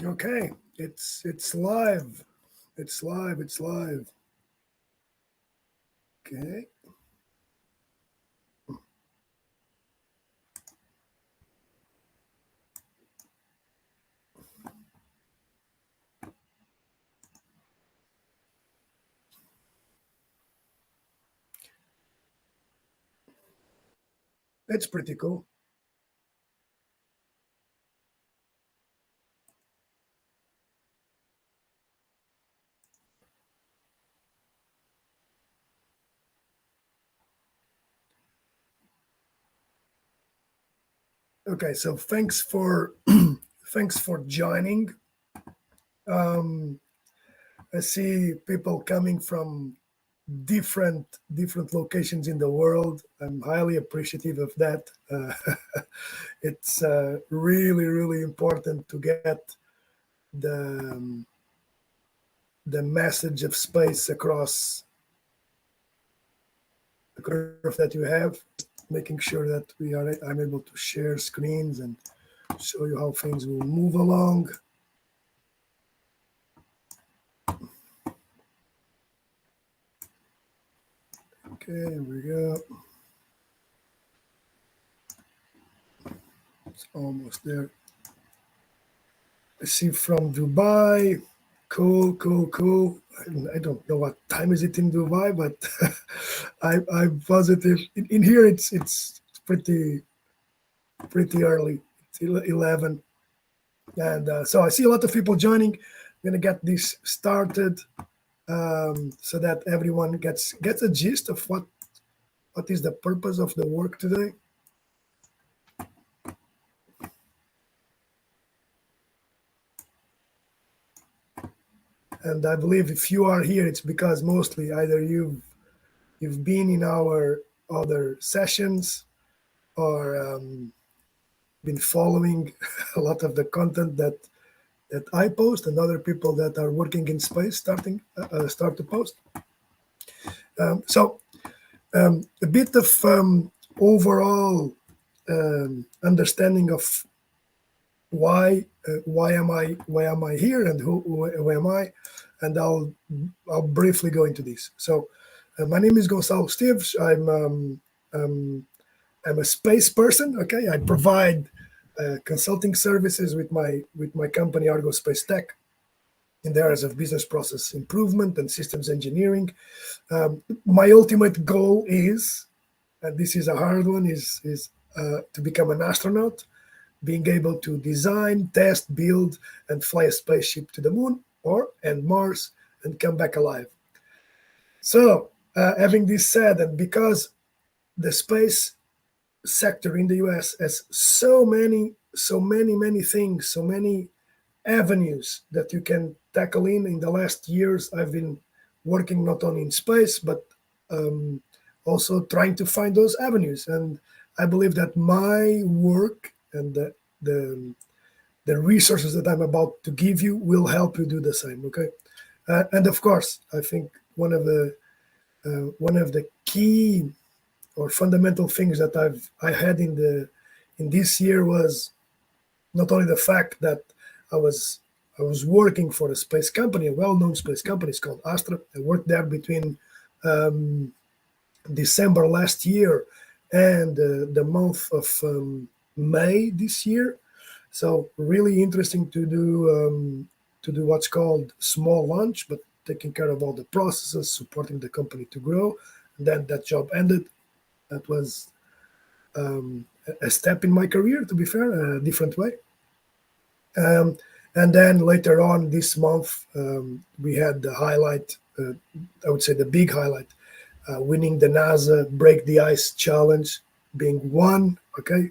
Okay, it's live. It's live. It's live. Okay, that's pretty cool. Okay, so thanks for thanks for joining. Um, I see people coming from different locations in the world. I'm highly appreciative of that. It's really important to get the the message of space across the curve that you have, making sure that I'm able to share screens and show you how things will move along. Okay, here we go. It's almost there. I see from Dubai. Cool. I don't know what time is it in Dubai, but I'm positive. In here, it's pretty early. It's 11, and so I see a lot of people joining. I'm gonna get this started so that everyone gets a gist of what is the purpose of the work today. And I believe if you are here, it's because mostly either you've been in our other sessions or been following a lot of the content that I post and other people that are working in space start to post. So a bit of overall understanding of why am I here and who am I, and I'll briefly go into this. So my name is Gonçalo Esteves. I'm a space person. Okay, I provide consulting services with my company Argo Space Tech in the areas of business process improvement and systems engineering. My ultimate goal is, and this is a hard one, is to become an astronaut, being able to design, test, build, and fly a spaceship to the moon and Mars and come back alive. So, having this said, and because the space sector in the US has so many things, so many avenues that you can tackle in the last years, I've been working not only in space but um, also trying to find those avenues. And I believe that my work and the the resources that I'm about to give you will help you do the same. Okay, and of course, I think one of the key or fundamental things that I had in this year was not only the fact that I was I was working for a space company, a well-known space company. It's called Astra. I worked there between um, December last year and the month of May this year. So really interesting to do what's called small launch, but taking care of all the processes, supporting the company to grow. And then that job ended. That was a step in my career, to be fair, a different way. Um, and then later on this month, we had the highlight, I would say the big highlight, winning the NASA Break the Ice Challenge, being one. Okay,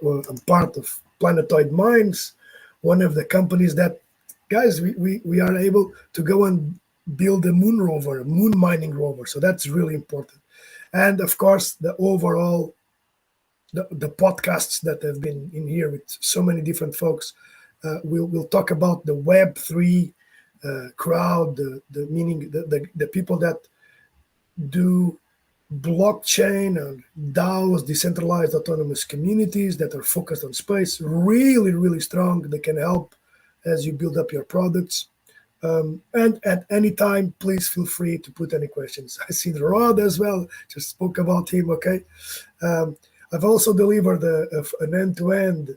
well, I'm part of Planetoid Mines, one of the companies that, guys, we are able to go and build a moon rover, a moon mining rover. So that's really important. And of course, the podcasts that have been in here with so many different folks. We'll talk about the Web3 crowd, the meaning the people that do blockchain and DAOs, decentralized autonomous communities that are focused on space, really strong. They can help as you build up your products. And at any time, please feel free to put any questions. I see the Rod as well. Just spoke about him. Okay. Um, I've also delivered an end-to-end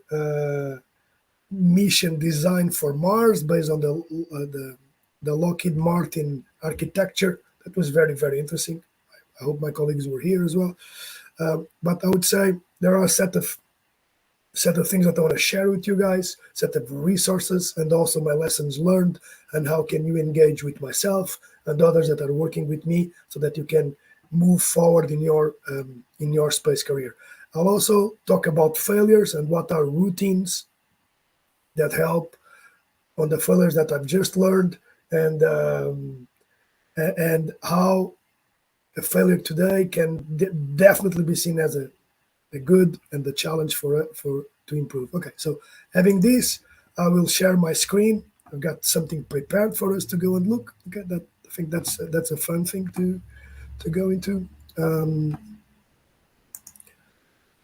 mission design for Mars based on the Lockheed Martin architecture. That was very, very interesting. I hope my colleagues were here as well. But I would say there are a set of things that I want to share with you guys, set of resources, and also my lessons learned, and how can you engage with myself and others that are working with me, so that you can move forward in your space career. I'll also talk about failures and what are routines that help on the failures that I've just learned, and how a failure today can definitely be seen as a good and the challenge for to improve. Okay, so having this, I will share my screen. I've got something prepared for us to go and look. Okay, that I think that's a fun thing to go into. Um,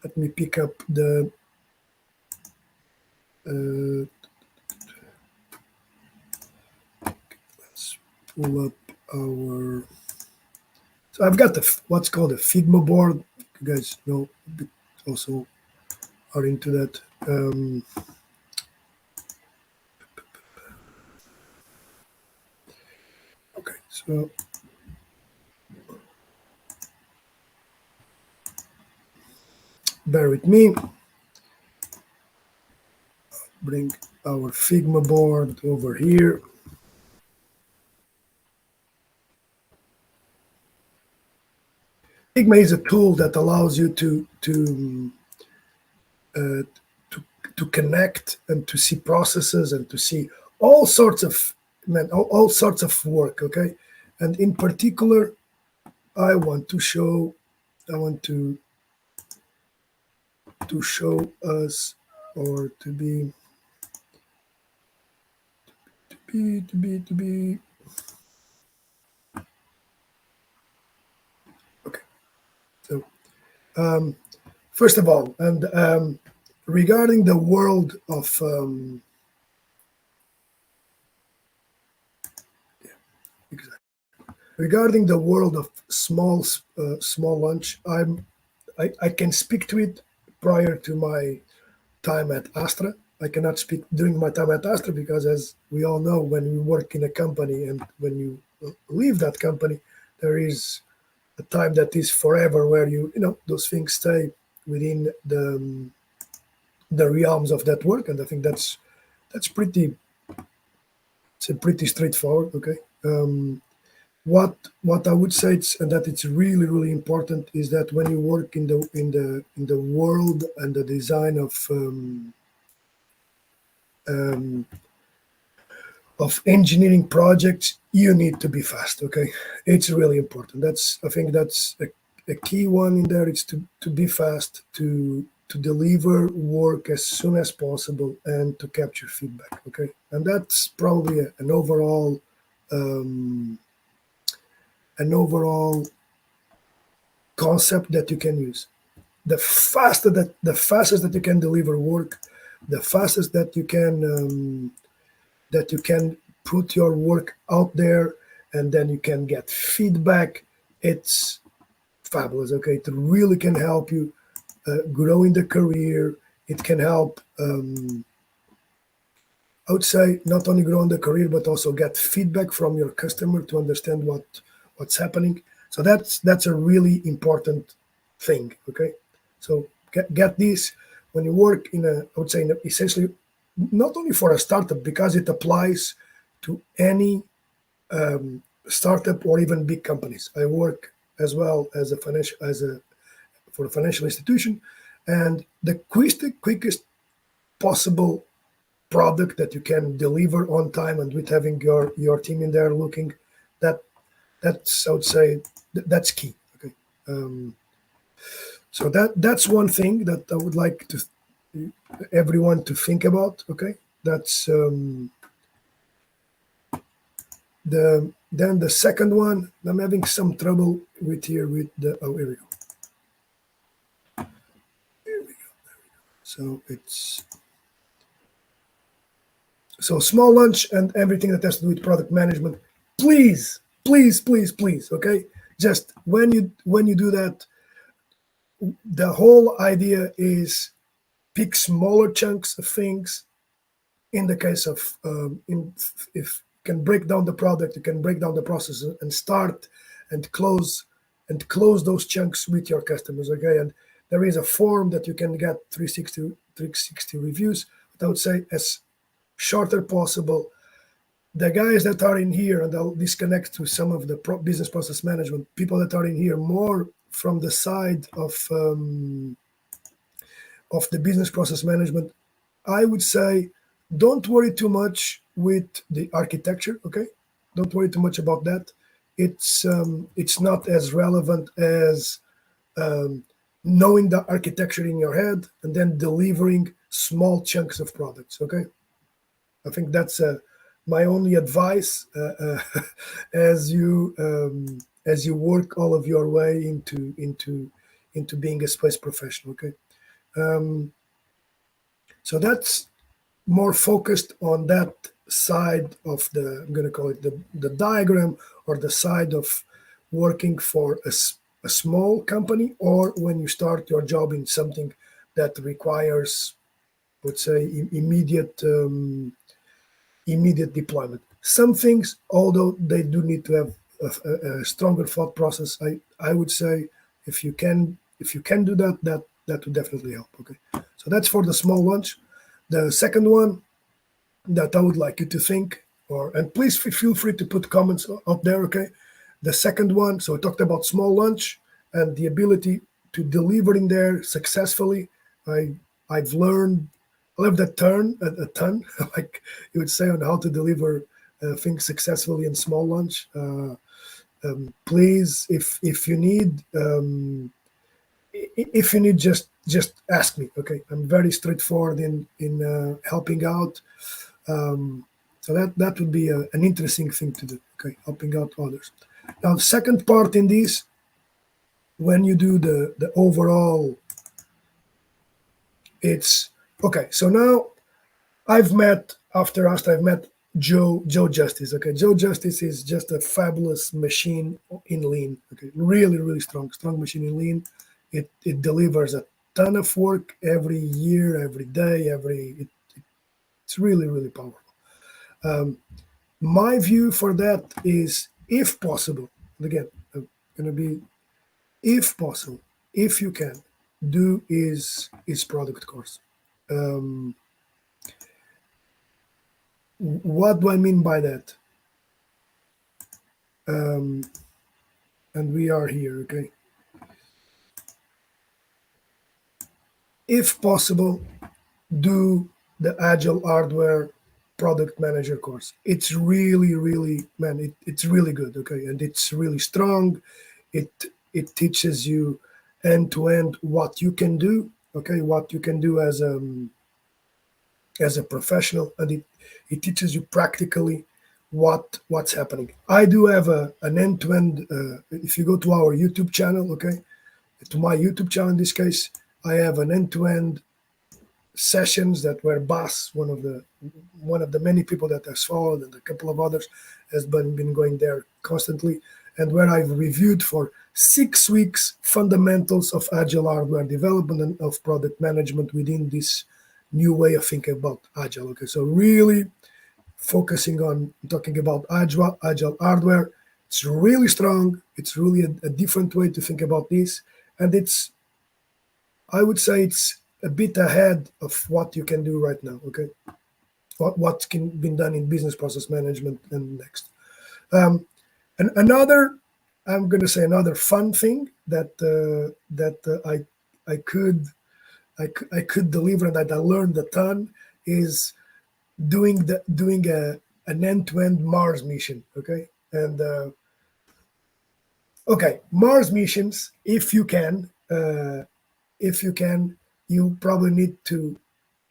Let me pick up the. Uh, let's pull up our. So I've got what's called a Figma board. You guys know also are into that. Okay, so bear with me. Bring our Figma board over here. Figma is a tool that allows you uh, to to connect and to see processes and to see all sorts of all sorts of work. Okay, and in particular, I want to show I want to show us, or to be okay. So first of all, and regarding the world of regarding the world of small lunch, I can speak to it prior to my time at Astra. I cannot speak during my time at Astra because, as we all know, when you work in a company and when you leave that company, there is a time that is forever where those things stay within the realms of that work, and I think that's pretty straightforward. Okay. What I would say, and that it's really really important, is that when you work in the world and the design um, of engineering projects, you need to be fast. Okay, it's really important. I think that's a key one in there. It's to be fast, to deliver work as soon as possible, and to capture feedback. Okay, and that's probably um, an overall concept that you can use. The fastest that you can deliver work, the fastest that you can put your work out there, and then you can get feedback. It's fabulous. Okay, it really can help you grow in the career. It can help. I would say not only grow in the career, but also get feedback from your customer to understand what's happening. So that's a really important thing. Okay, so get this when you work I would say essentially not only for a startup, because it applies to any startup or even big companies. I work as well as for a financial institution, and the quickest possible product that you can deliver on time and with having your team in there looking, that that's I would say that's key. Okay, so that's one thing that I would like to everyone to think about. Okay, that's then the second one. I'm having some trouble with here with the here we go. So So small lunch and everything that has to do with product management, please, please, please, please, okay? Just when you do that, the whole idea is pick smaller chunks of things. In the case of if you can break down the product, you can break down the process and start and close those chunks with your customers, okay? And there is a form that you can get 360 reviews, but I would say as shorter possible. The guys that are in here, and I'll disconnect to some of the business process management people that are in here more from the side of the business process management, I would say don't worry too much with the architecture, okay? Don't worry too much about that. It's not as relevant as um, knowing the architecture in your head and then delivering small chunks of products, okay? I think that's my only advice as you work all of your way into being a space professional. Okay, um, so that's more focused on that side of the, I'm going to call it the diagram, or the side of working for a small company, or when you start your job in something that requires, let's say, immediate deployment. Some things, although they do need to have a stronger thought process, I would say if you can do that would definitely help. Okay, so that's for the small ones. The second one that I would like you to think, and please feel free to put comments up there. Okay, the second one. So I talked about small lunch and the ability to deliver in there successfully. I've learned, I love that turn a ton, like you would say, on how to deliver things successfully in small lunch. Please, if you need, just ask me. Okay, I'm very straightforward in helping out. So that would be an interesting thing to do. Okay, helping out others. Now, the second part in this, when you do the overall, it's okay. So now I've met Joe Justice. Okay, Joe Justice is just a fabulous machine in lean. Okay, really, really strong machine in lean. It delivers a ton of work every year, every day, it's really, really powerful. Um, my view for that is, if possible, and again, I'm gonna be, if possible, if you can, do is product course. Um, what do I mean by that? Um, and we are here, okay? If possible, do the Agile Hardware product manager course. It's really, really, man, it's really good, okay? And it's really strong. It it teaches you end to end what you can do, okay? What you can do as a professional, and it teaches you practically what's happening. I do have an end to end. If you go to our YouTube channel, okay, to my YouTube channel in this case, I have an end to end sessions that were Bas, one of the many people that has followed, and a couple of others has been going there constantly, and where I've reviewed for 6 weeks fundamentals of agile hardware development and of product management within this new way of thinking about agile. Okay, so really focusing on talking about agile hardware. It's really strong. It's really a different way to think about this, and I would say it's a bit ahead of what you can do right now. Okay, what can be done in business process management and next. And another, I'm going to say another fun thing that I could deliver and that I learned a ton is doing an end-to-end Mars mission. Okay, and okay, Mars missions, if you can, you probably need to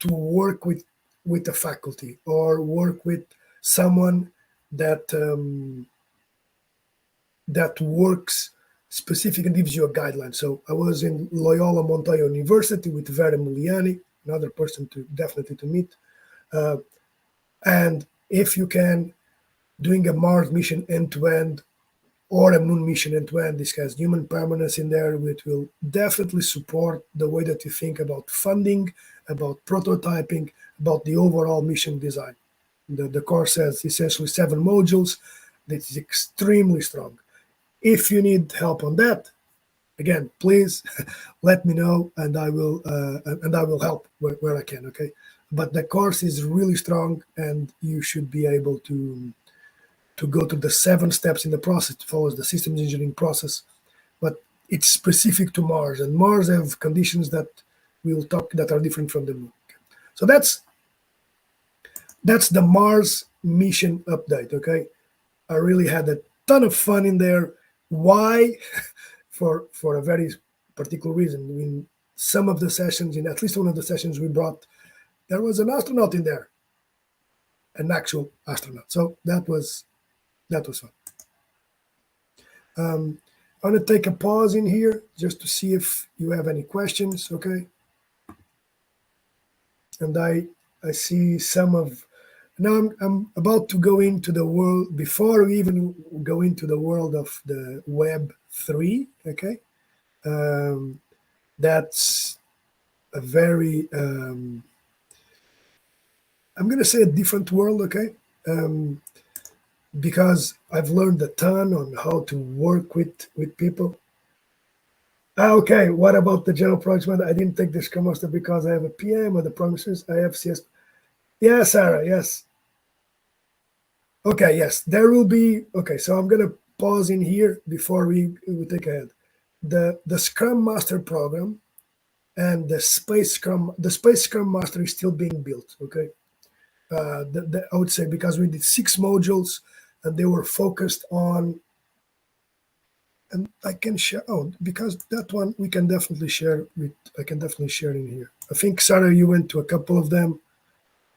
work with the faculty or work with someone that works specific and gives you a guideline. So I was in Loyola Montoya University with Vera Muliani, another person to definitely to meet. And if you can, doing a Mars mission end to end or a moon mission end to end, this has human permanence in there, which will definitely support the way that you think about funding, about prototyping, about the overall mission design. The course has essentially 7 modules. That is extremely strong. If you need help on that, again, please let me know, and I will help where I can. Okay, but the course is really strong, and you should be able to go through the 7 steps in the process. It follows the systems engineering process, but it's specific to Mars, and Mars have conditions that we'll talk that are different from the Moon. So that's the Mars mission update. Okay, I really had a ton of fun in there. Why? For a very particular reason. In some of the sessions, in at least one of the sessions we brought, there was an astronaut in there, an actual astronaut. So that was fun. I want to take a pause in here just to see if you have any questions. Okay, and I see some of. Now I'm about to go into the world. Before we even go into the world of the Web 3, okay, that's a very I'm going to say a different world, okay, because I've learned a ton on how to work with people. Okay, what about the general project manager? I didn't take this Scrum Master because I have a PM or the promises. I have CS. Yeah, Sarah, yes. Okay, yes, there will be. Okay, so I'm going to pause in here before we take ahead. The Scrum Master program and the Space Scrum Master is still being built, okay? I would say because we did 6 modules and they were focused on, and I can share. Oh, because that one we can definitely share with. I can definitely share in here. I think Sarah, you went to a couple of them.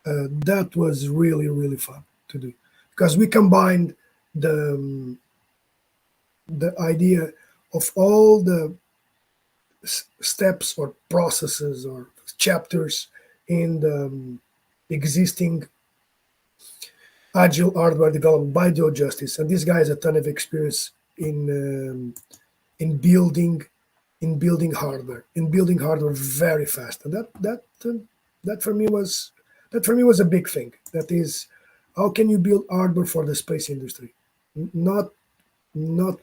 That was really fun to do because we combined the the idea of all the steps or processes or chapters in the existing Agile Hardware developed by Joe Justice, and this guy has a ton of experience in building building hardware very fast, and that for me was a big thing. That is, how can you build hardware for the space industry? Not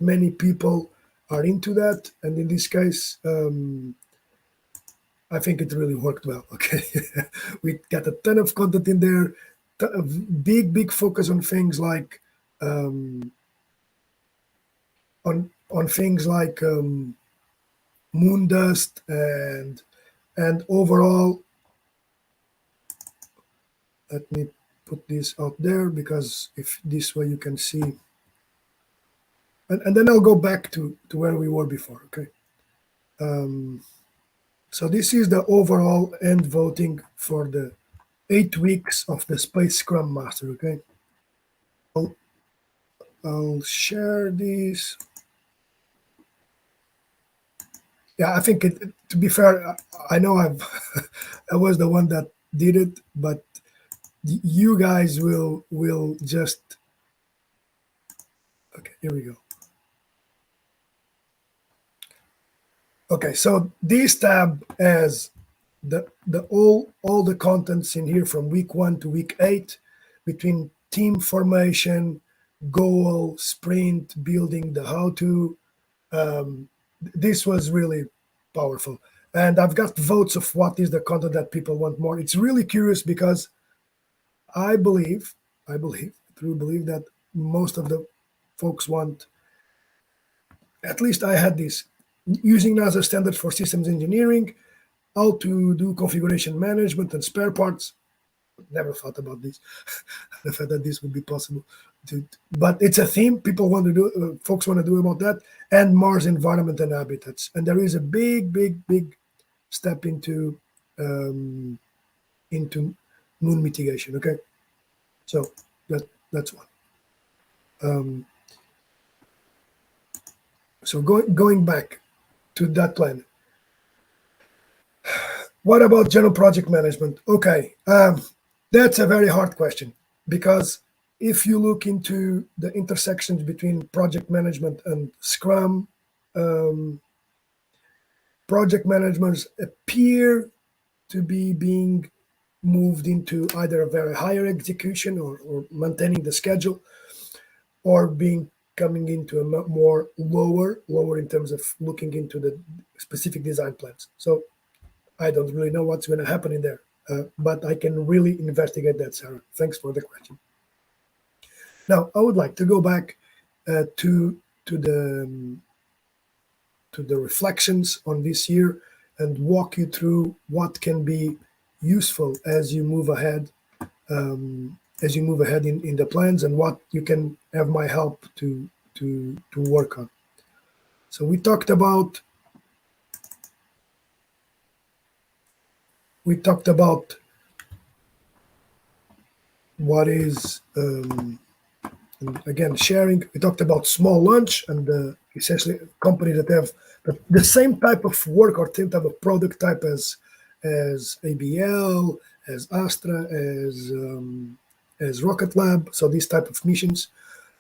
many people are into that, and in this case, I think it really worked well. Okay, we got a ton of content in there, big focus on things like on things like moon dust and overall. Let me put this out there because if this way you can see, and then I'll go back to where we were before. Okay. So this is the overall end voting for the 8 weeks of the Space Scrum Master. Okay. I'll share this. Yeah, I think to be fair, I know I was the one that did it, but you guys will just. Okay, here we go. Okay, so this tab has the all the contents in here from week 1 to week 8, between team formation, goal, sprint, building, the how to. This was really powerful, and I've got votes of what is the content that people want more. It's really curious because I truly believe that most of the folks want. At least I had this using NASA standards for systems engineering, how to do configuration management and spare parts. Never thought about this. The fact that this would be possible. But it's a theme people want to do. Folks want to do about that, and Mars environment and habitats. And there is a big step into moon mitigation. Okay, so that's one. So going back to that plan. What about general project management? Okay, that's a very hard question. because if you look into the intersections between project management and Scrum, um, project managers appear to be being moved into either a very higher execution or maintaining the schedule, or being coming into a more lower in terms of looking into the specific design plans. So I don't really know what's going to happen in there, but I can really investigate that, Sarah. Thanks for the question. Now I would like to go back to the to the reflections on this year and walk you through what can be useful as you move ahead, in the plans, and what you can have my help to work on. So we talked about what is, and again, sharing. We talked about small lunch and essentially companies that have the same type of work or same type of product type as ABL, as Astra, as Rocket Lab. So these type of missions.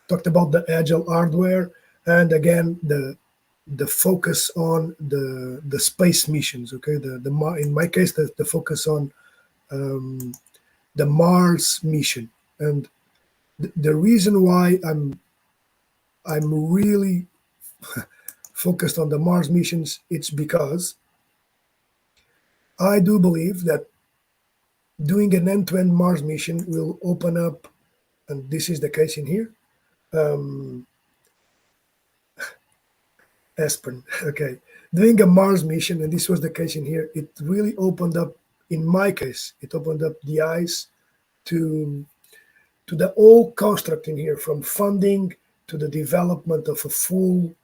Talked about the Agile Hardware, and again the focus on the space missions. Okay, in my case the focus on the Mars mission, and the reason why I'm really focused on the Mars missions, it's because I do believe that doing an end-to-end Mars mission will open up, and this is the case in here. Aspen, okay. Doing a Mars mission, and this was the case in here, it really opened up, in my case, it opened up the eyes to the whole construct in here, from funding to the development of a full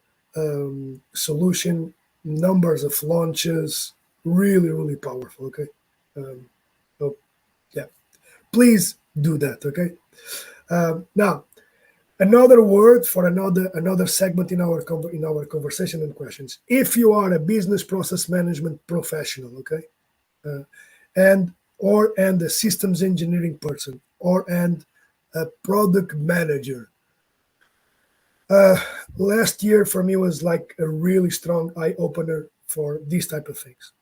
solution, numbers of launches, really, really powerful, okay? So, yeah, please do that, okay? Now, another word for another segment in our conversation and questions. If you are a business process management professional, okay, and a systems engineering person, and a product manager, last year for me was like a really strong eye opener for these type of things.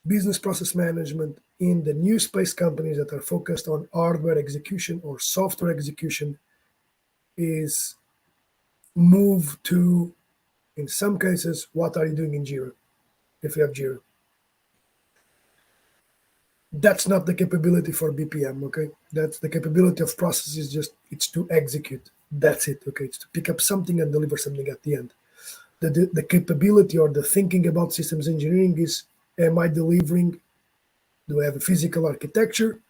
Business process management in the new space companies that are focused on hardware execution or software execution is move to, in some cases, what are you doing in Jira, if you have Jira. That's not the capability for BPM, okay? That's the capability of processes, just it's to execute. That's it, okay? It's to pick up something and deliver something at the end. The capability or the thinking about systems engineering is, am I delivering? Do I have a physical architecture?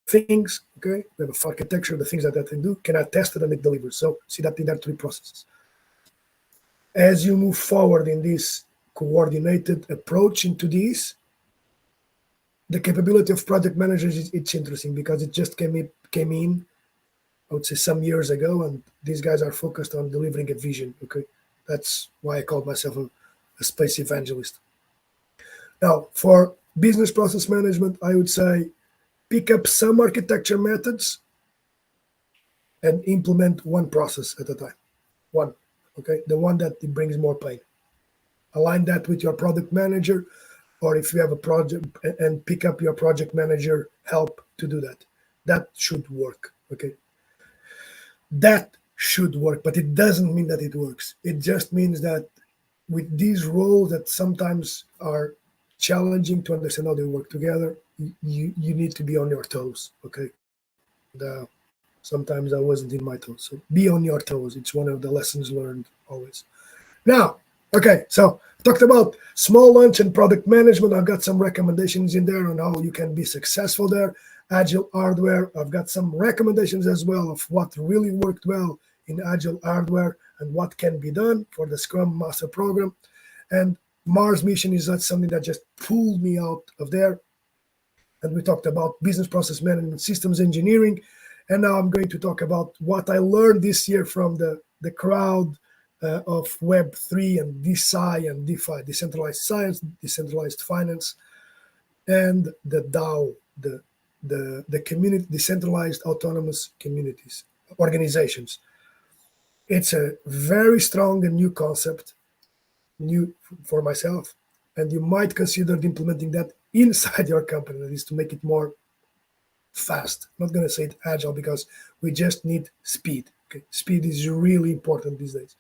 Things, okay? We have a architecture, the things that I can do. Can I test it and it delivers? So see that in that three processes. As you move forward in this coordinated approach into these, the capability of project managers, it's interesting because it just came in, I would say, some years ago, and these guys are focused on delivering a vision, okay? That's why I call myself a space evangelist. Now, for business process management, I would say pick up some architecture methods and implement one process at a time. One, okay? The one that brings more pain. Align that with your product manager, or if you have a project, and pick up your project manager help to do that. That should work, okay? That should work, but it doesn't mean that it works. It just means that with these roles that sometimes are challenging to understand how they work together, you need to be on your toes, okay? Sometimes I wasn't in my toes, so be on your toes. It's one of the lessons learned always. Now, okay, so talked about small lunch and product management. I've got some recommendations in there on how you can be successful there. Agile Hardware, I've got some recommendations as well of what really worked well in Agile Hardware and what can be done for the Scrum Master Program. And Mars Mission is not something that just pulled me out of there. And we talked about business process management, systems engineering. And now I'm going to talk about what I learned this year from the crowd of Web3 and DeSci and DeFi, decentralized science, decentralized finance, and the DAO, the the community, decentralized autonomous communities, organizations. It's a very strong and new concept, new for myself, and you might consider implementing that inside your company, that is to make it more fast. I'm not going to say it agile because we just need speed. Okay, speed is really important these days.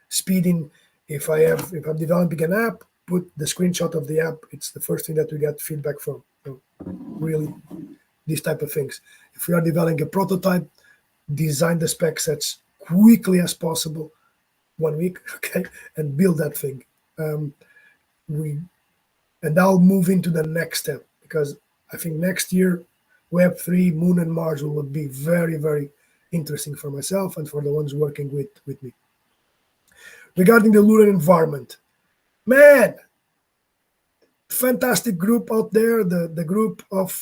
Speed in, if I'm developing an app, put the screenshot of the app. It's the first thing that we get feedback from. So really, these type of things. If we are developing a prototype, design the specs as quickly as possible, 1 week, okay, and build that thing. We and I'll move into the next step because I think next year Web3, Moon and Mars will be very, very interesting for myself and for the ones working with me. Regarding the lunar environment, man, fantastic group out there. The group of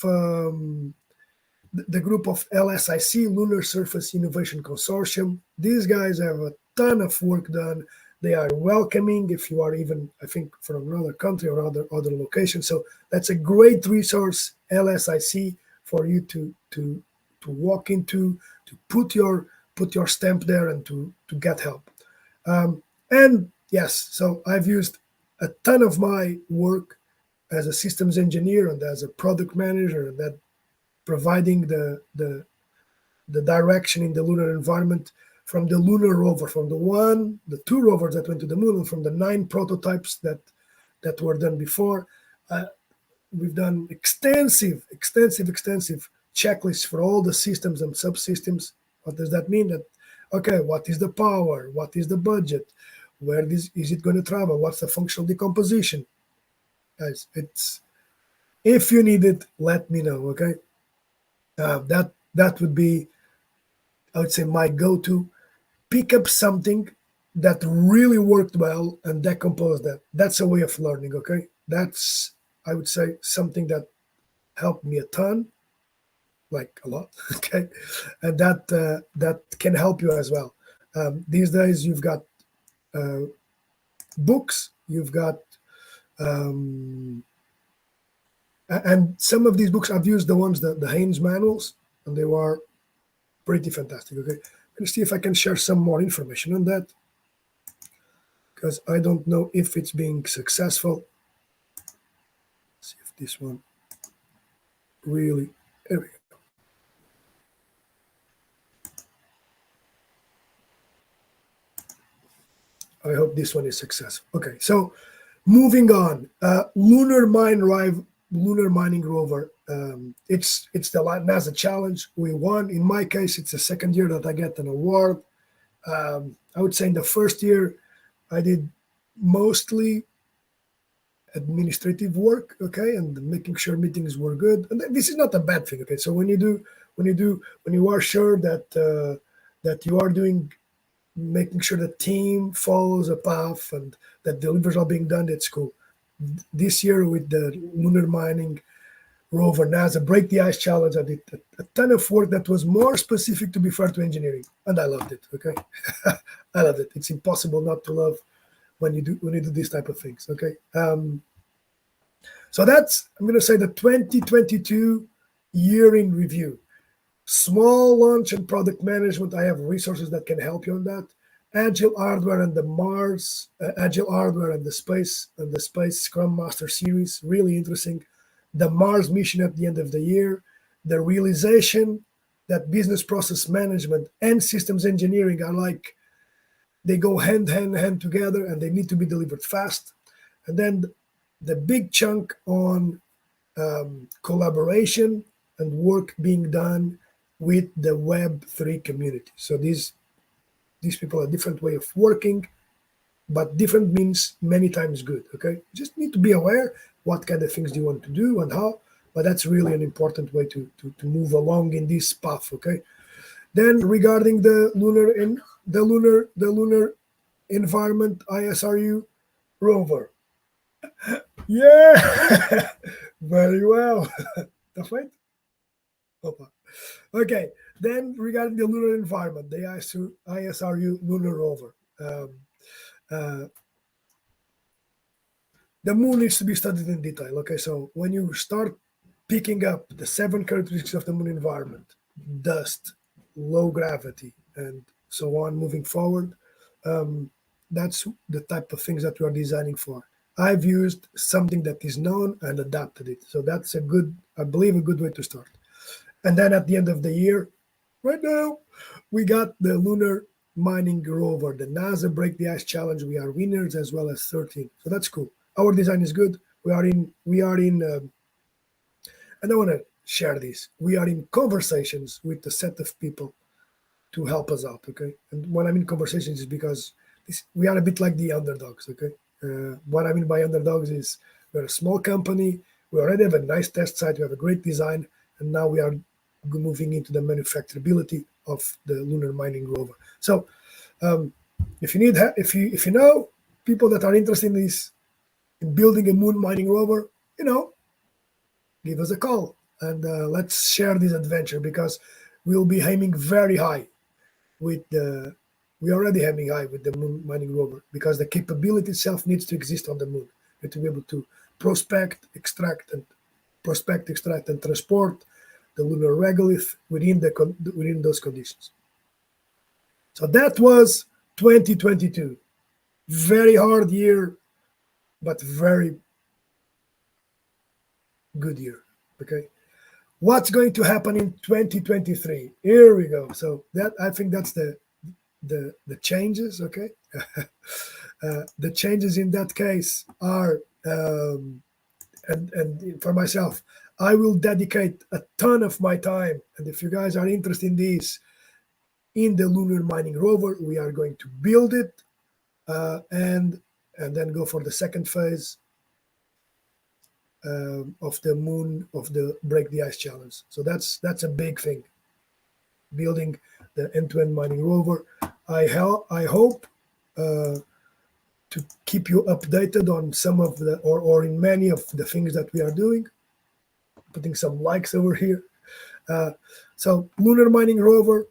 the group of LSIC, Lunar Surface Innovation Consortium. These guys have a ton of work done. They are welcoming if you are even, I think, from another country or other location. So that's a great resource, LSIC, for you to walk into, to put your stamp there and to get help. And yes, so I've used a ton of my work as a systems engineer and as a product manager, and that providing the direction in the lunar environment from the lunar rover, from the two rovers that went to the moon, and from the 9 prototypes that were done before. We've done extensive checklists for all the systems and subsystems. What does that mean? That okay, what is the power? What is the budget? Where is it going to travel? What's the functional decomposition? Guys, it's if you need it, let me know. Okay, that would be, I would say, my go-to. Pick up something that really worked well and decompose that. That's a way of learning. Okay, that's, I would say, something that helped me a ton, like a lot. Okay, and that can help you as well. These days, you've got books, you've got and some of these books I've used the ones the Haynes manuals, and they were pretty fantastic. Okay, I'm gonna see if I can share some more information on that because I don't know if it's being successful. Let's see if this one really. There we go. I hope this one is successful. Okay, so moving on, lunar mining rover. It's the NASA challenge. We won. In my case, it's the second year that I get an award. I would say in the first year, I did mostly administrative work, okay, and making sure meetings were good. And this is not a bad thing, okay. So when you are sure that that you are doing, making sure the team follows a path and that deliveries are being done, that's cool. This year with the lunar mining rover NASA Break the Ice Challenge, I did a ton of work that was more specific, to be fair, to engineering, and I loved it. Okay, I loved it. It's impossible not to love when you do these type of things. Okay, so that's, I'm going to say, the 2022 year in review. Small launch and product management. I have resources that can help you on that. Agile Hardware and the Mars, Agile Hardware and the Space Scrum Master series, really interesting. The Mars mission at the end of the year, the realization that business process management and systems engineering are like, they go hand together and they need to be delivered fast. And then the big chunk on collaboration and work being done with the Web3 community. So these people are a different way of working, but different means many times good. Okay, just need to be aware what kind of things do you want to do and how. But that's really an important way to move along in this path. Okay. Then regarding the lunar environment ISRU rover. Yeah, very well. That's right. Opa. Okay. Then regarding the lunar environment, the ISRU lunar rover. Uh, the moon needs to be studied in detail. Okay, so when you start picking up the 7 characteristics of the moon environment: dust, low gravity, and so on moving forward. Um, that's the type of things that we are designing for. I've used something that is known and adapted it. So that's a good, I believe, a good way to start. And then at the end of the year, right now, we got the Lunar Mining Rover, the NASA Break the Ice Challenge. We are winners as well as 13. So that's cool. Our design is good. We are in, and I want to share this. We are in conversations with a set of people to help us out. Okay, and when I mean conversations is because we are a bit like the underdogs. Okay, what I mean by underdogs is we're a small company. We already have a nice test site. We have a great design, and now we are moving into the manufacturability of the lunar mining rover. So, um, if you need, if you know people that are interested in this, in building a moon mining rover, give us a call and let's share this adventure because we'll be aiming very high with the. We're already aiming high with the moon mining rover because the capability itself needs to exist on the moon. We need to be able to prospect, extract, and transport the lunar regolith within those conditions. So that was 2022. Very hard year, but very good year. Okay. What's going to happen in 2023? Here we go. So that I think that's the changes. Okay. The changes in that case are and for myself, I will dedicate a ton of my time. And if you guys are interested in this, in the lunar mining rover, we are going to build it and then go for the second phase of the moon of the break the ice challenge. So that's a big thing. Building the end-to-end mining rover. I hope to keep you updated on some of the or in many of the things that we are doing. Putting some likes over here. Uh, so lunar mining rover,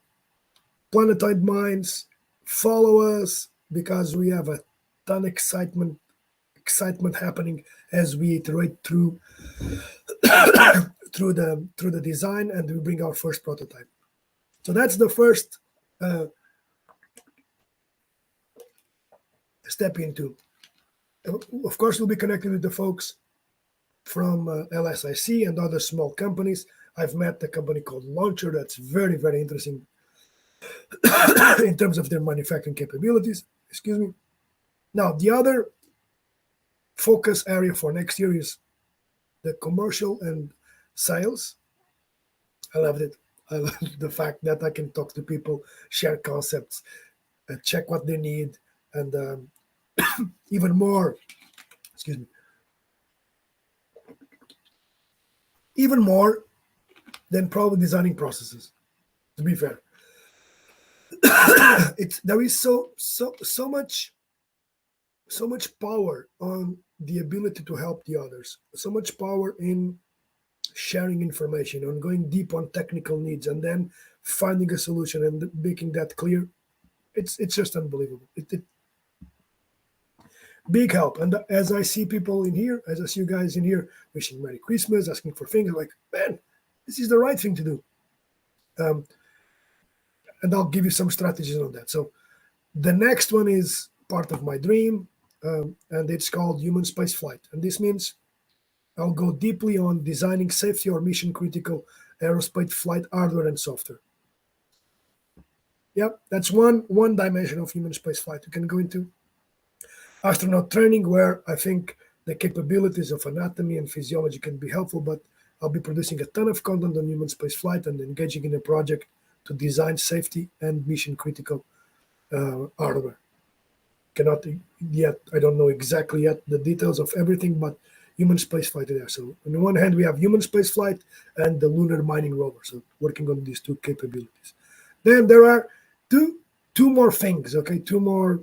planetoid mines, follow us because we have a ton of excitement happening as we iterate through through the design and we bring our first prototype. So that's the first step into. Of course, we'll be connected with the folks from LSIC and other small companies. I've met a company called Launcher that's very, very interesting in terms of their manufacturing capabilities. Excuse me. Now, the other focus area for next year is the commercial and sales. I loved it. I love the fact that I can talk to people, share concepts, check what they need, and even more, excuse me, even more than probably designing processes. To be fair, there is so much power on the ability to help the others. So much power in sharing information, on going deep on technical needs, and then finding a solution and making that clear. It's just unbelievable. It big help. And as I see people in here, as I see you guys in here wishing Merry Christmas, asking for things, I'm like, man, this is the right thing to do. And I'll give you some strategies on that. So the next one is part of my dream, and it's called human space flight. And this means I'll go deeply on designing safety or mission critical aerospace flight hardware and software. Yep, that's one dimension of human space flight. You can go into astronaut training, where I think the capabilities of anatomy and physiology can be helpful, but I'll be producing a ton of content on human space flight and engaging in a project to design safety and mission critical hardware. Cannot yet, I don't know exactly yet the details of everything, but human space flight there. So on the one hand, we have human space flight and the lunar mining rover. So working on these two capabilities. Then there are two more things. Okay, two more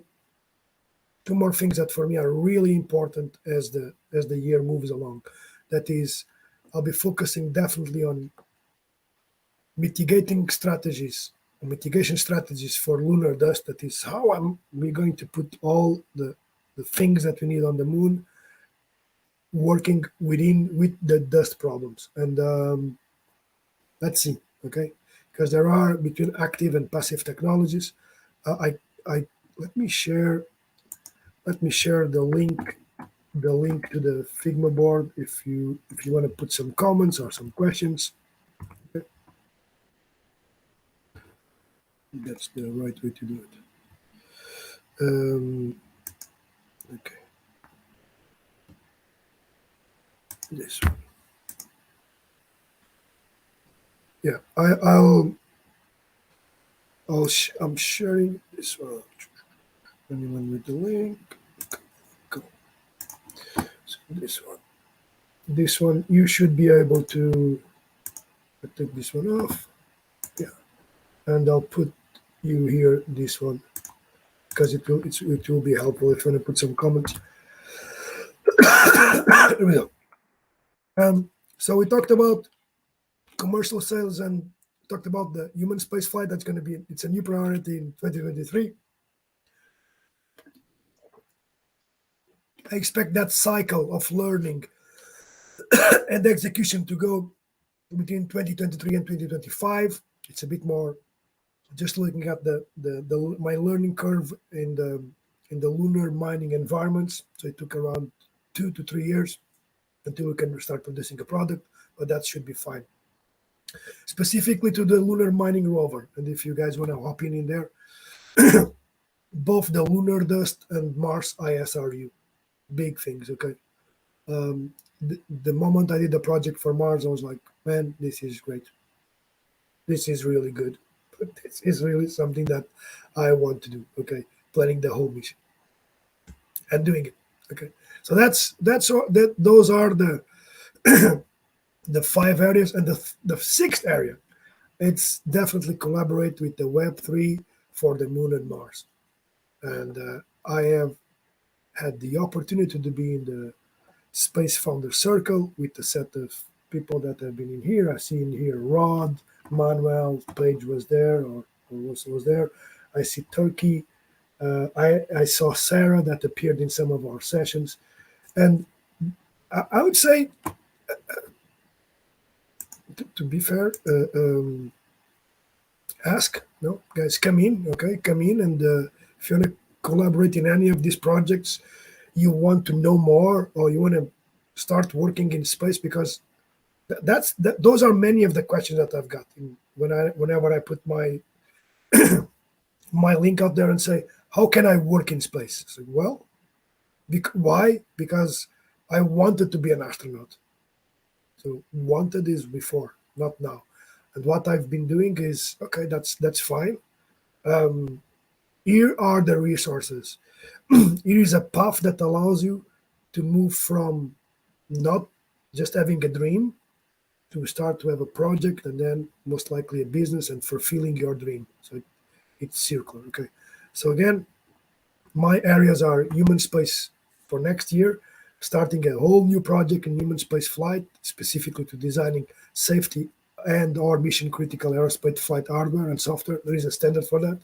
things that for me are really important as the year moves along. That is, I'll be focusing definitely on mitigation strategies for lunar dust. That is how we going to put all the things that we need on the moon working with the dust problems. And let's see, okay, because there are between active and passive technologies. I let me share the link to the Figma board if you want to put some comments or some questions. Okay? That's the right way to do it. Okay, this one. Yeah, I'm sharing this one. Anyone with the link? Go. So this one. This one you should be able to take this one off. Yeah, and I'll put you here this one because it will be helpful if you want to put some comments. Here we go. So we talked about commercial sales and talked about the human space flight. That's going to be it's a new priority in 2023. I expect that cycle of learning and execution to go between 2023 and 2025. It's a bit more just looking at the my learning curve in the lunar mining environments. So it took around 2 to 3 years until we can start producing a product, but that should be fine. Specifically to the lunar mining rover, and if you guys want to hop in there, both the lunar dust and Mars ISRU, big things. Okay, the moment I did the project for Mars, I was like, man, this is great. This is really good. But this is really something that I want to do. Okay, planning the whole mission and doing it. Okay, so that's all, those are the 5 areas, and the sixth area. It's definitely collaborate with the Web3 for the Moon and Mars, and I have had the opportunity to be in the Space Founder Circle with a set of people that have been in here. I see in here Rod, Manuel, Paige was there, or also was there. I see Turkey. I saw Sarah that appeared in some of our sessions. And I would say, to be fair, ask, no, guys, come in, okay? Come in. And if you want to collaborate in any of these projects, you want to know more, or you want to start working in space, because those are many of the questions that I've got whenever I put my my link out there and say, how can I work in space? So, well, why? Because I wanted to be an astronaut. So wanted is before, not now. And what I've been doing is, okay, that's fine. Here are the resources. Here is a path that allows you to move from not just having a dream to start to have a project, and then most likely a business, and fulfilling your dream. So it's circular. Okay. So again, my areas are human space for next year, starting a whole new project in human space flight, specifically to designing safety and or mission critical aerospace flight hardware and software. There is a standard for that.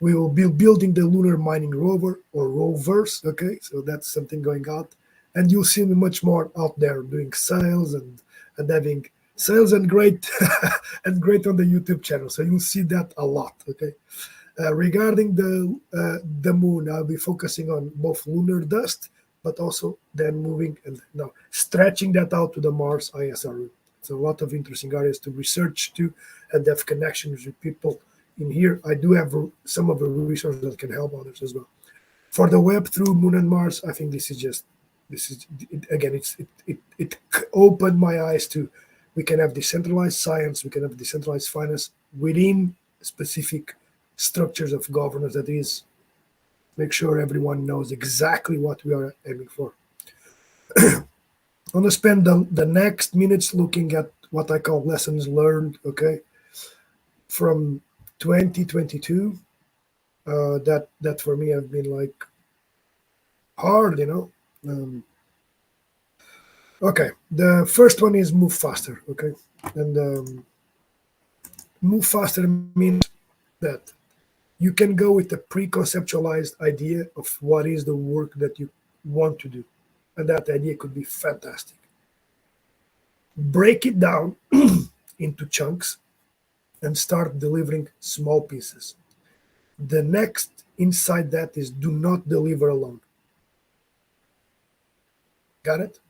We will be building the lunar mining rover or rovers. Okay, so that's something going out, and you'll see me much more out there doing sales and having sales and great and great on the YouTube channel. So you'll see that a lot. Okay. Regarding the moon, I'll be focusing on both lunar dust, but also then moving and now stretching that out to the Mars ISRU. It's a lot of interesting areas to research to and have connections with people in here. I do have some of the resources that can help others as well. For the web through Moon and Mars, I think this is again, it opened my eyes to, we can have decentralized science, we can have decentralized finance within specific structures of governance, that is, make sure everyone knows exactly what we are aiming for. I'm going to spend the next minutes looking at what I call lessons learned, okay, from 2022. That for me have been like hard, Okay, the first one is move faster, okay? And move faster means that you can go with a pre-conceptualized idea of what is the work that you want to do. and that idea could be fantastic. Break it down into chunks and start delivering small pieces. The next inside that is do not deliver alone. Got it?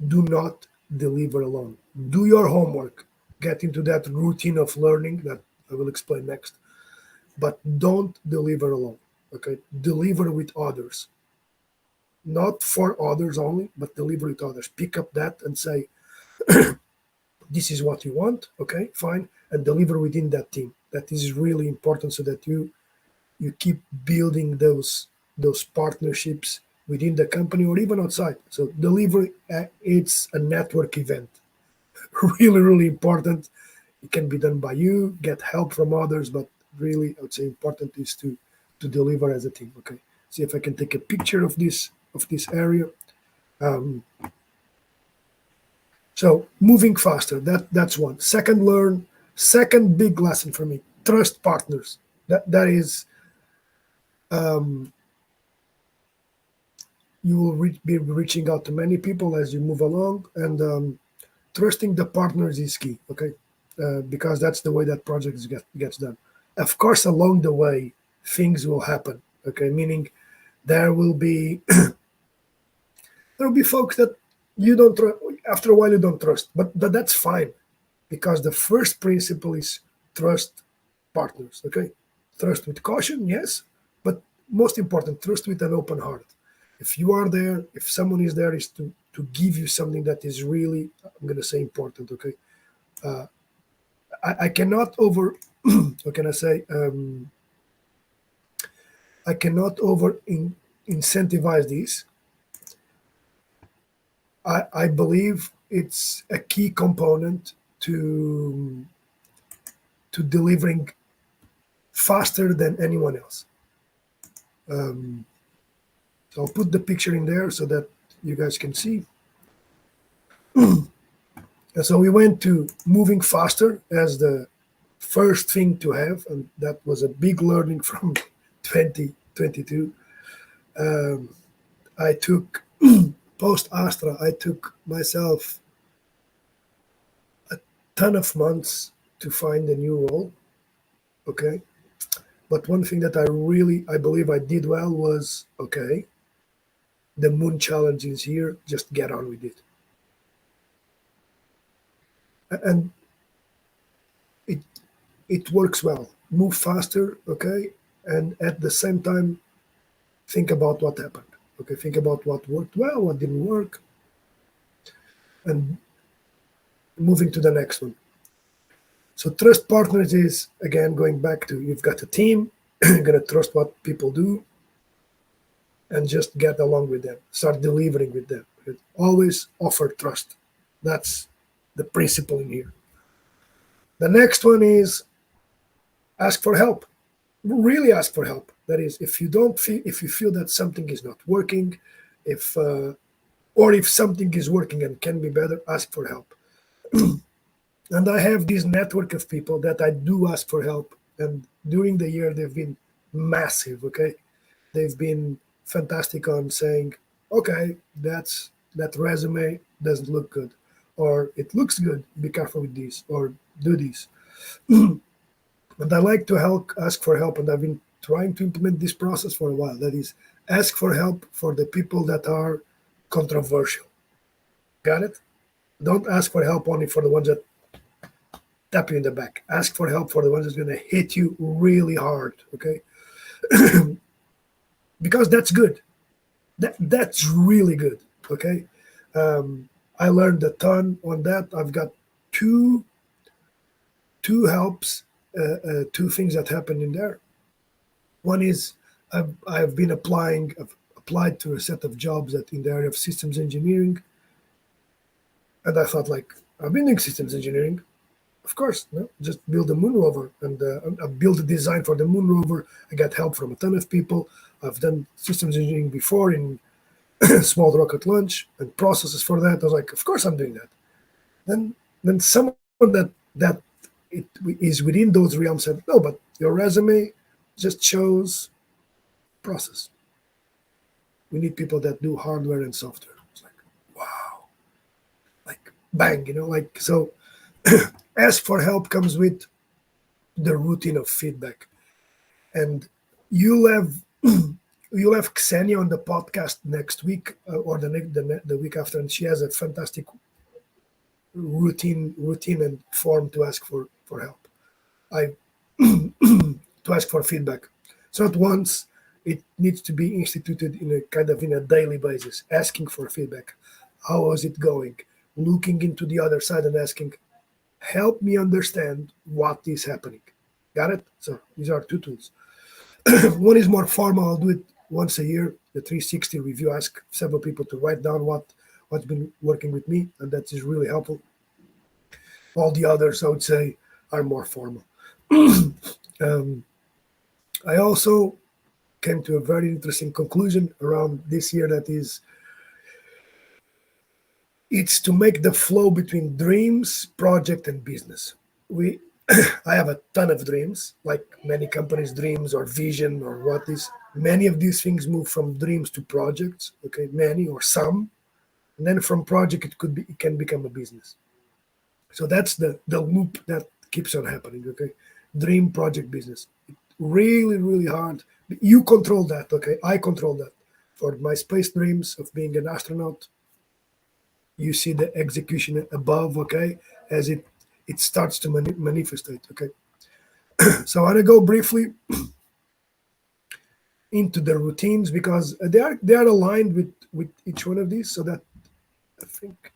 Do not deliver alone. Do your homework. Get into that routine of learning that I will explain next. But don't deliver alone. Okay? Deliver with others. Not for others only, but deliver with others. Pick up that and say, this is what you want. Okay, fine. And deliver within that team. That is really important so that you keep building those partnerships within the company or even outside. So delivery, it's a network event. Really, really important. It can be done by you, get help from others, but really, I would say important is to deliver as a team. Okay. See if I can take a picture of this area. Um, so moving faster. That's one. Second big lesson for me. Trust partners. That is. Um, you will be reaching out to many people as you move along, and trusting the partners is key. Okay, because that's the way that project gets done. Of course, along the way, things will happen. Okay, meaning there will be folks that you don't after a while you don't trust, but that's fine, because the first principle is trust partners. Okay, trust with caution, yes, but most important, trust with an open heart. If you are there, if someone is there, is to give you something that is really, I'm going to say, important. Okay, uh, I cannot over what can I say, I cannot incentivize this. I believe it's a key component to delivering faster than anyone else. Um, so I'll put the picture in there so that you guys can see. And so we went to moving faster as the first thing to have, and that was a big learning from 2022. Um, I took post Astra. I took myself a ton of months to find a new role. Okay, but one thing that I believe I did well was, okay, the moon challenge is here. Just get on with it, and it it works well. Move faster, okay, and at the same time think about what happened. Okay, think about what worked well, what didn't work, and moving to the next one. So trust partners is, again, going back to, you've got a team, you're gonna trust what people do, and just get along with them. Start delivering with them. Always offer trust. That's the principle in here. The next one is ask for help. Really ask for help. That is, if you feel that something is not working, if or if something is working and can be better, ask for help. And I have this network of people that I do ask for help, and during the year they've been massive. Okay, they've been fantastic on saying, okay, that resume doesn't look good, or it looks good, be careful with this, or do this. And I like to ask for help, and I've been trying to implement this process for a while. That is, ask for help for the people that are controversial. Got it? Don't ask for help only for the ones that tap you in the back. Ask for help for the ones that's going to hit you really hard. Okay, because that's good. That's really good. Okay, I learned a ton on that. I've got two helps, two things that happened in there. One is I've been I've applied to a set of jobs that in the area of systems engineering, and I thought, like, I've been doing systems engineering, of course, no? Just build a moon rover, and I built a design for the moon rover. I got help from a ton of people. I've done systems engineering before in small rocket launch and processes for that. I was like, of course I'm doing that. Then someone that it is within those realms said, no, but your resume just shows process. We need people that do hardware and software. It's like, wow, like bang, like so. Ask for help comes with the routine of feedback, and you'll have you'll have Ksenia on the podcast next week, or the week after, and she has a fantastic routine and form to ask for help. I to ask for feedback. It's not once. It needs to be instituted in a kind of in a daily basis, asking for feedback. How is it going? Looking into the other side and asking, help me understand what is happening. Got it? So these are two tools. One is more formal. I'll do it once a year. The 360 review. Ask several people to write down what's been working with me, and that is really helpful. All the others, I would say, are more formal. um, I also came to a very interesting conclusion around this year. That is, it's to make the flow between dreams, project, and business. We, I have a ton of dreams, like many companies' dreams or vision or what is. Many of these things move from dreams to projects. Okay, many or some, and then from project it can become a business. So that's the loop that keeps on happening. Okay, dream, project, business. Really, really hard. You control that. Okay, I control that. For my space dreams of being an astronaut, you see the execution above. Okay, as it starts to manifestate. Okay, so I want to go briefly into the routines because they are aligned with each one of these, so that I think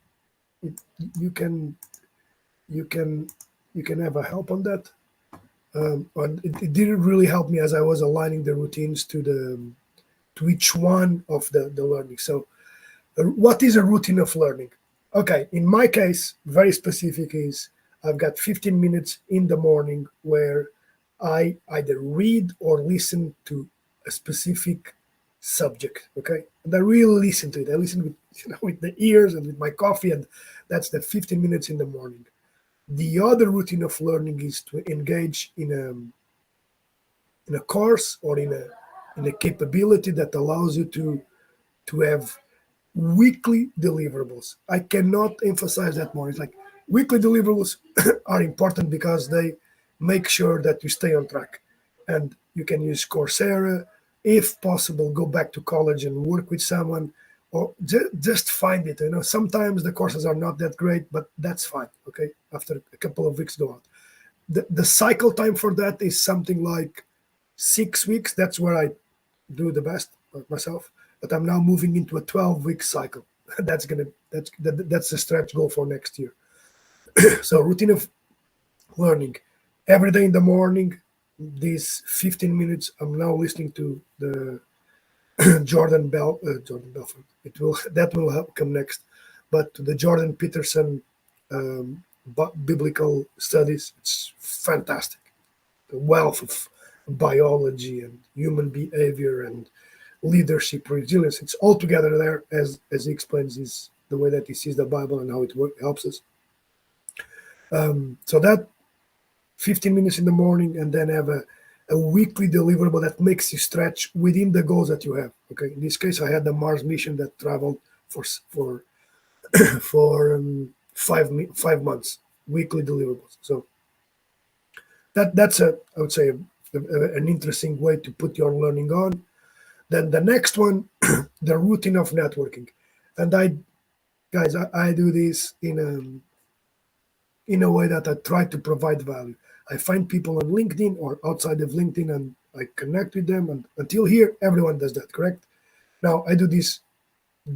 it, you can you can you can have a help on that. And it didn't really help me as I was aligning the routines to each one of the learning. So, what is a routine of learning? Okay, in my case, very specific is I've got 15 minutes in the morning where I either read or listen to a specific subject. Okay, and I really listen to it. I listen with with the ears and with my coffee, and that's the 15 minutes in the morning. The other routine of learning is to engage in a course or in a capability that allows you to have weekly deliverables. I cannot emphasize that more. It's like weekly deliverables are important because they make sure that you stay on track. And you can use Coursera. If possible, go back to college and work with someone or just find it. Sometimes the courses are not that great, but that's fine. Okay. After a couple of weeks, go out. The cycle time for that is something like 6 weeks. That's where I do the best myself. But I'm now moving into a 12-week cycle. That's the stretch goal for next year. So routine of learning every day in the morning. These 15 minutes, I'm now listening to the Jordan Belfort. That will help come next, but to the Jordan Peterson biblical studies, it's fantastic. The wealth of biology and human behavior and leadership, resilience. It's all together there, as he explains the way that he sees the Bible and how it helps us. So that 15 minutes in the morning, and then have a weekly deliverable that makes you stretch within the goals that you have. Okay, in this case, I had the Mars mission that traveled for 5 months, weekly deliverables. So that's I would say an interesting way to put your learning on. Then the next one, the routine of networking, and I do this in a way that I try to provide value. I find people on LinkedIn or outside of LinkedIn, and I connect with them. And until here, everyone does that, correct? Now I do this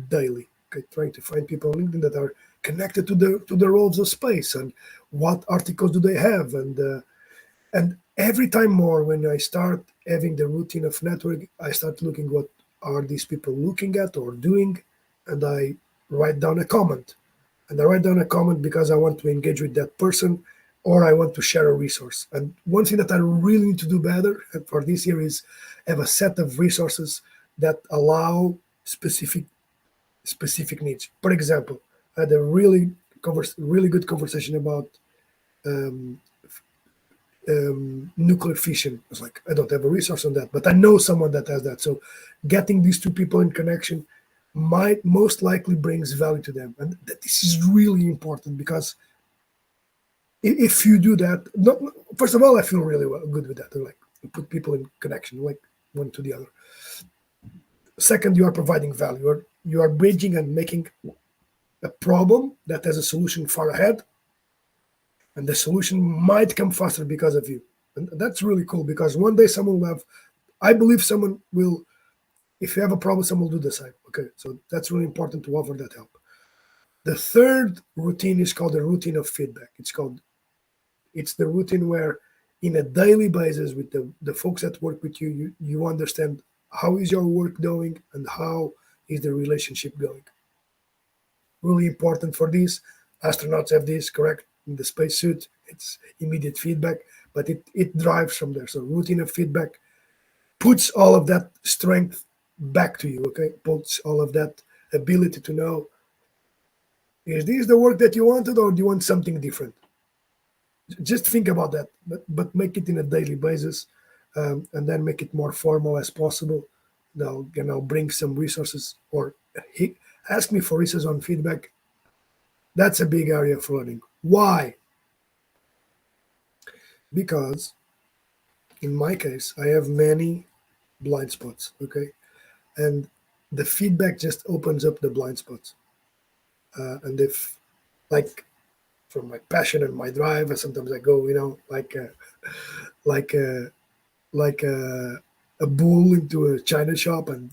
daily. Okay, trying to find people on LinkedIn that are connected to the roles of space and what articles do they have, and every time more when I start having the routine of network, I start looking what are these people looking at or doing, and I write down a comment. And I write down a comment because I want to engage with that person or I want to share a resource. And one thing that I really need to do better for this year is have a set of resources that allow specific needs. For example, I had a really good conversation about um, nuclear fission. It's like I don't have a resource on that, but I know someone that has that. So getting these two people in connection might most likely brings value to them, and this is really important because if you do that, not, first of all, I feel really good with that. Like put people in connection, like one to the other. Second, you are providing value. You are bridging and making a problem that has a solution far ahead, and the solution might come faster because of you. And that's really cool because one day someone will have, I believe someone will, if you have a problem, someone will do the same. Okay, so that's really important to offer that help. The third routine is called the routine of feedback. It's the routine where in a daily basis with the folks that work with you, you understand how is your work going and how is the relationship going. Really important for this. Astronauts have this, correct? In the spacesuit, it's immediate feedback, but it drives from there. So routine of feedback puts all of that strength back to you, okay? Puts all of that ability to know, is this the work that you wanted or do you want something different? Just think about that, but make it in a daily basis, and then make it more formal as possible. Now, bring some resources or he, ask me for resources on feedback. That's a big area for learning. Why? Because in my case, I have many blind spots, okay? And the feedback just opens up the blind spots. And if, like, from my passion and my drive, and sometimes I go, like, like a bull into a china shop and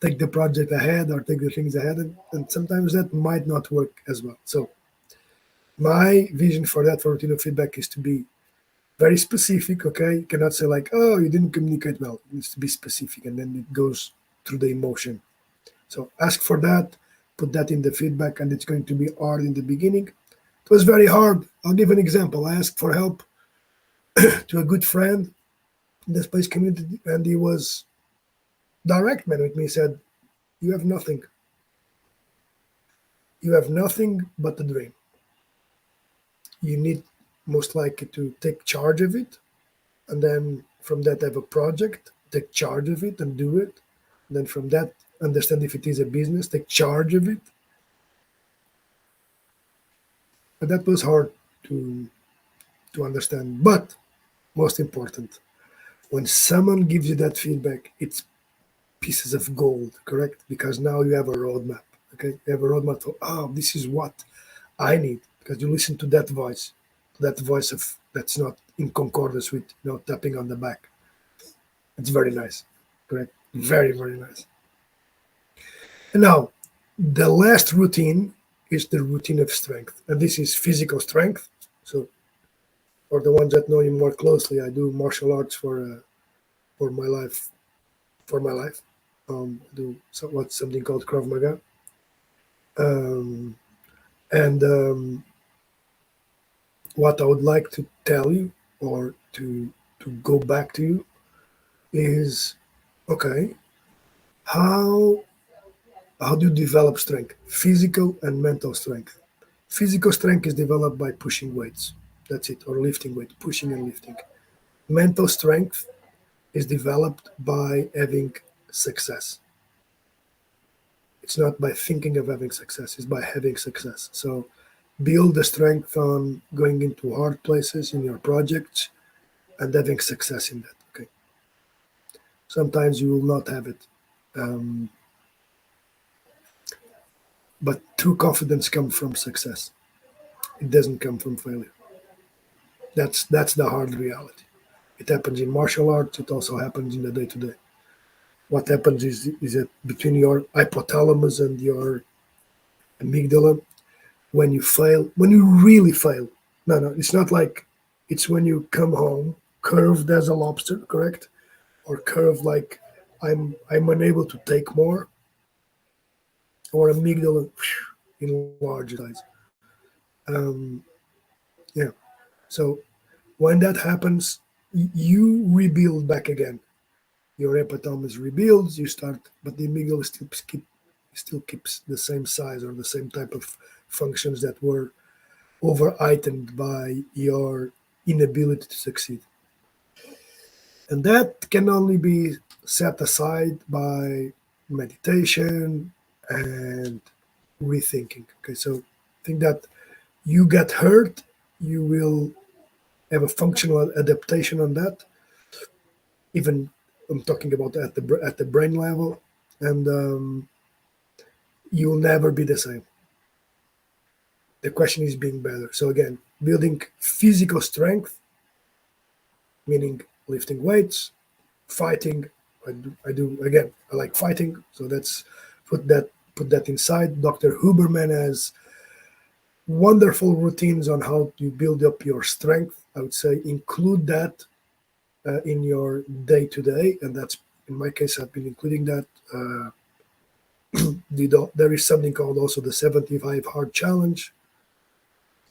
take the project ahead or take the things ahead. And sometimes that might not work as well. So my vision for that for routine of feedback is to be very specific. Okay, you cannot say like, oh, you didn't communicate well. It needs to be specific, and then it goes through the emotion. So ask for that, put that in the feedback, and it's going to be hard in the beginning. It was very hard. I'll give an example. I asked for help to a good friend in the space community, and he was direct man with me. He said, you have nothing. You have nothing but the dream. You need most likely to take charge of it, and then from that have a project, take charge of it and do it. And then from that, understand if it is a business, take charge of it. But that was hard to understand. But most important, when someone gives you that feedback, it's pieces of gold, correct? Because now you have a roadmap. Okay, you have a roadmap for, oh, this is what I need, because you listen to that voice of that's not in concordance with tapping on the back. It's very nice, correct? Very very nice. And now, the last routine is the routine of strength, and this is physical strength. So, for the ones that know you more closely, I do martial arts for my life. For my life, I do something called Krav Maga, um, and what I would like to tell you or to go back to you is, okay, how do you develop strength, physical and mental strength? Physical strength is developed by pushing weights, that's it, or lifting weight, pushing and lifting. Mental strength is developed by having success. It's not by thinking of having success, it's by having success. So build the strength on going into hard places in your projects and having success in that. Okay. Sometimes you will not have it. Um, but true confidence comes from success. It doesn't come from failure. That's the hard reality. It happens in martial arts. It also happens in the day to day. What happens is that between your hypothalamus and your amygdala, when you fail, when you really fail, no, it's not like it's when you come home curved as a lobster, correct? Or curved like I'm unable to take more, or amygdala enlarged size. Um, yeah. So when that happens, you rebuild back again. Your hypothalamus rebuilds. You start, but the amygdala still keeps the same size or the same type of functions that were over heightened by inability to succeed. And that can only be set aside by meditation and rethinking. Okay, so I think that you get hurt, you will have a functional adaptation on that. Even I'm talking about at the brain level, and you will never be the same. The question is being better. So again, building physical strength, meaning lifting weights, fighting. I do again. I like fighting, so that's put that inside. Dr. Huberman has wonderful routines on how to build up your strength. I would say include that in your day to day, and that's in my case. I've been including that. There is something called also the 75 hard challenge.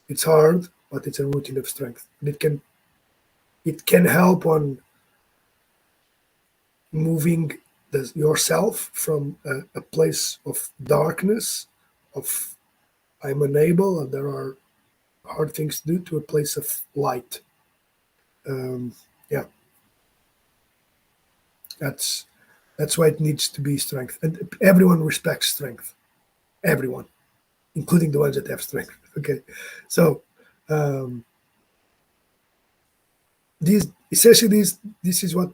It's hard, but it's a routine of strength. And it can help on moving yourself from a place of darkness, of I'm unable and there are hard things to do, to a place of light. Yeah, that's that's why it needs to be strength, and everyone respects strength. Everyone, including the ones that have strength. Okay, so um, these essentially this is what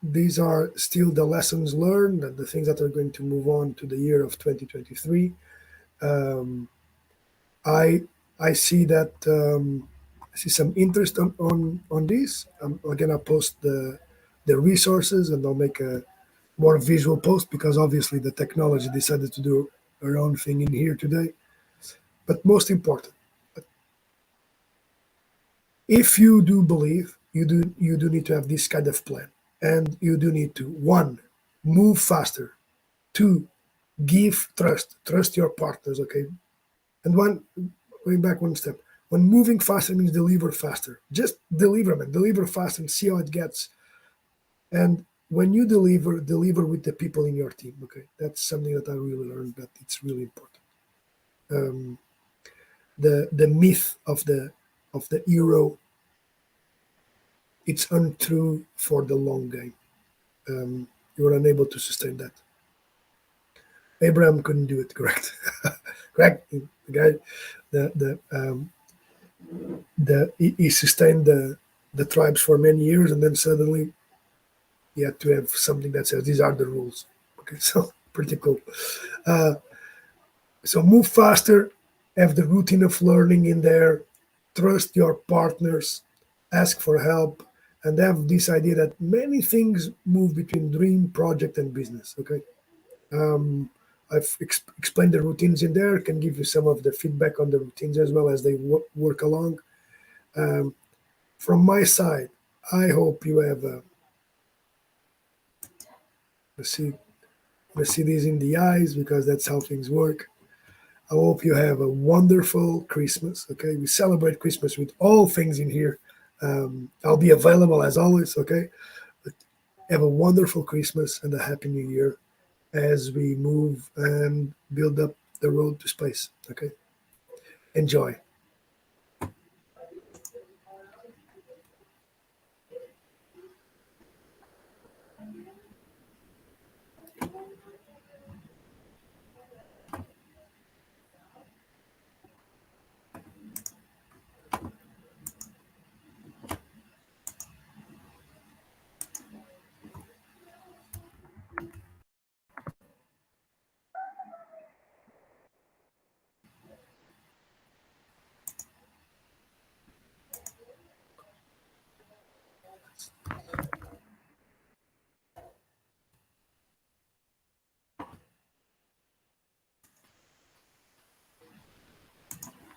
these are still the lessons learned and the things that are going to move on to the year of 2023. Um, I I see that I see some interest on this. I'm gonna post the resources, and I'll make a more visual post because obviously the technology decided to do her own thing in here today. But most important, if you do believe, you do need to have this kind of plan, and you do need to, one, move faster, two, give trust your partners. Okay, and one, going back one step, when moving faster means deliver faster, just deliver, man, deliver fast and see how it gets. And when you deliver with the people in your team. Okay, that's something that I really learned, that it's really important. um, the myth of the hero, it's untrue for the long game. You are unable to sustain that. Abraham couldn't do it. Correct. Correct. The guy, he sustained the tribes for many years, and then suddenly he had to have something that says these are the rules. Okay, so pretty cool. Uh, so move faster, have the routine of learning in there, trust your partners, ask for help, and have this idea that many things move between dream, project, and business. Okay. Um, I've explained the routines in there, can give you some of the feedback on the routines as well as they work along. Um, from my side, I hope you have let's see, let's see these in the eyes because that's how things work. I hope you have a wonderful Christmas. Okay, we celebrate Christmas with all things in here. I'll be available as always. Okay, but have a wonderful Christmas and a happy New Year as we move and build up the road to space. Okay, enjoy.